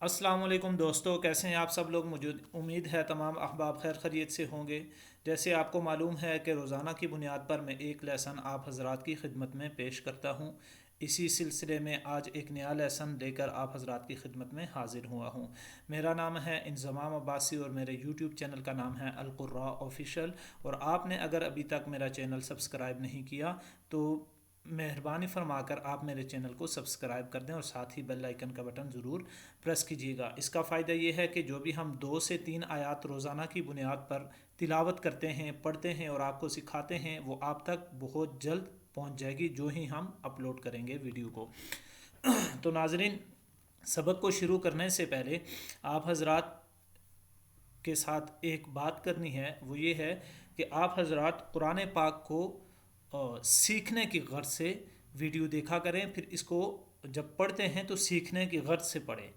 السلام علیکم دوستو، کیسے ہیں آپ سب لوگ؟ مجھے امید ہے تمام احباب خیر خیریت سے ہوں گے۔ جیسے آپ کو معلوم ہے کہ روزانہ کی بنیاد پر میں ایک لیسن آپ حضرات کی خدمت میں پیش کرتا ہوں۔ اسی سلسلے میں آج ایک نیا لیسن لے کر آپ حضرات کی خدمت میں حاضر ہوا ہوں۔ میرا نام ہے انضمام عباسی اور میرے یوٹیوب چینل کا نام ہے القراء آفیشیل، اور آپ نے اگر ابھی تک میرا چینل سبسکرائب نہیں کیا تو مہربانی فرما کر آپ میرے چینل کو سبسکرائب کر دیں اور ساتھ ہی بیل آئیکن کا بٹن ضرور پریس کیجیے گا۔ اس کا فائدہ یہ ہے کہ جو بھی ہم 2 سے 3 آیات روزانہ کی بنیاد پر تلاوت کرتے ہیں، پڑھتے ہیں اور آپ کو سکھاتے ہیں، وہ آپ تک بہت جلد پہنچ جائے گی جو ہی ہم اپلوڈ کریں گے ویڈیو کو۔ تو ناظرین، سبق کو شروع کرنے سے پہلے آپ حضرات کے ساتھ ایک بات کرنی ہے، وہ یہ ہے کہ آپ حضرات قرآن پاک کو سیکھنے کی غرض سے ویڈیو دیکھا کریں، پھر اس کو جب پڑھتے ہیں تو سیکھنے کی غرض سے پڑھیں۔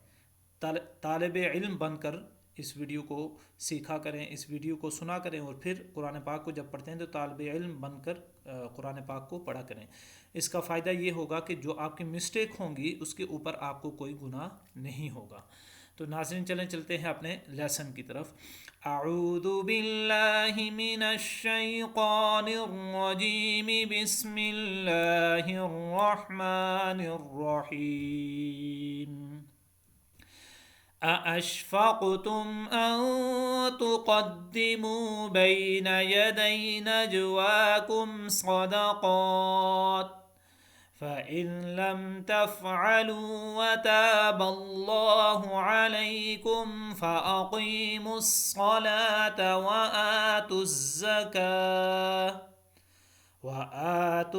طالب علم بن کر اس ویڈیو کو سیکھا کریں، اس ویڈیو کو سنا کریں، اور پھر قرآن پاک کو جب پڑھتے ہیں تو طالب علم بن کر قرآن پاک کو پڑھا کریں۔ اس کا فائدہ یہ ہوگا کہ جو آپ کی مسٹیک ہوں گی اس کے اوپر آپ کو کوئی گناہ نہیں ہوگا۔ تو ناظرین، چلتے ہیں اپنے لیسن کی طرف۔ اعوذ باللہ من الشیطان الرجیم، بسم اللہ الرحمن الرحیم۔ أَأَشْفَقْتُمْ أَن تُقَدِّمُوا بَيْنَ يَدَيْ نَجْوَاكُمْ صَدَقَاتٍ فَإِن لَّمْ تَفْعَلُوا وَتَابَ اللَّهُ عَلَيْكُمْ فَأَقِيمُوا الصَّلَاةَ وَآتُوا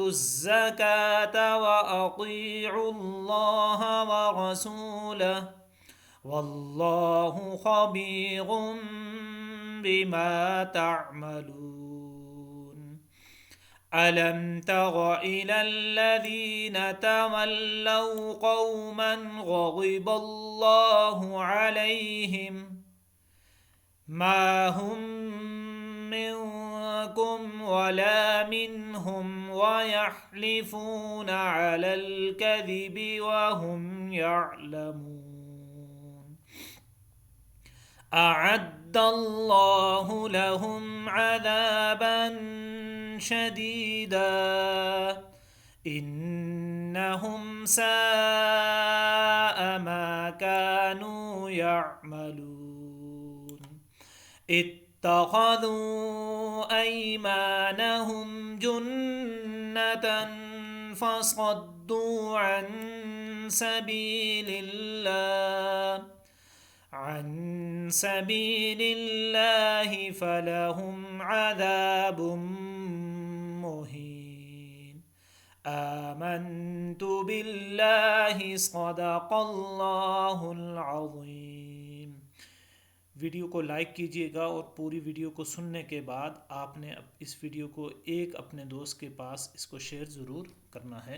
الزَّكَاةَ وَأَطِيعُوا اللَّهَ وَرَسُولَهُ واللہ خبیر بما تعملون۔ ألم تر إلى الذين تولوا قوما غضب الله عليهم ما هم منكم ولا منهم ويحلفون على الكذب وهم يعلمون۔ أعد الله لهم عذابا شديدا إنهم ساء ما كانوا يعملون۔ اتخذوا أيمانهم جنة فصدوا عن سبيل الله فلهم عذاب مهين۔ آمنت بالله صدق اللہ العظیم۔ ویڈیو کو لائک کیجیے گا، اور پوری ویڈیو کو سننے کے بعد آپ نے اس ویڈیو کو ایک اپنے دوست کے پاس اس کو شیئر ضرور کرنا ہے۔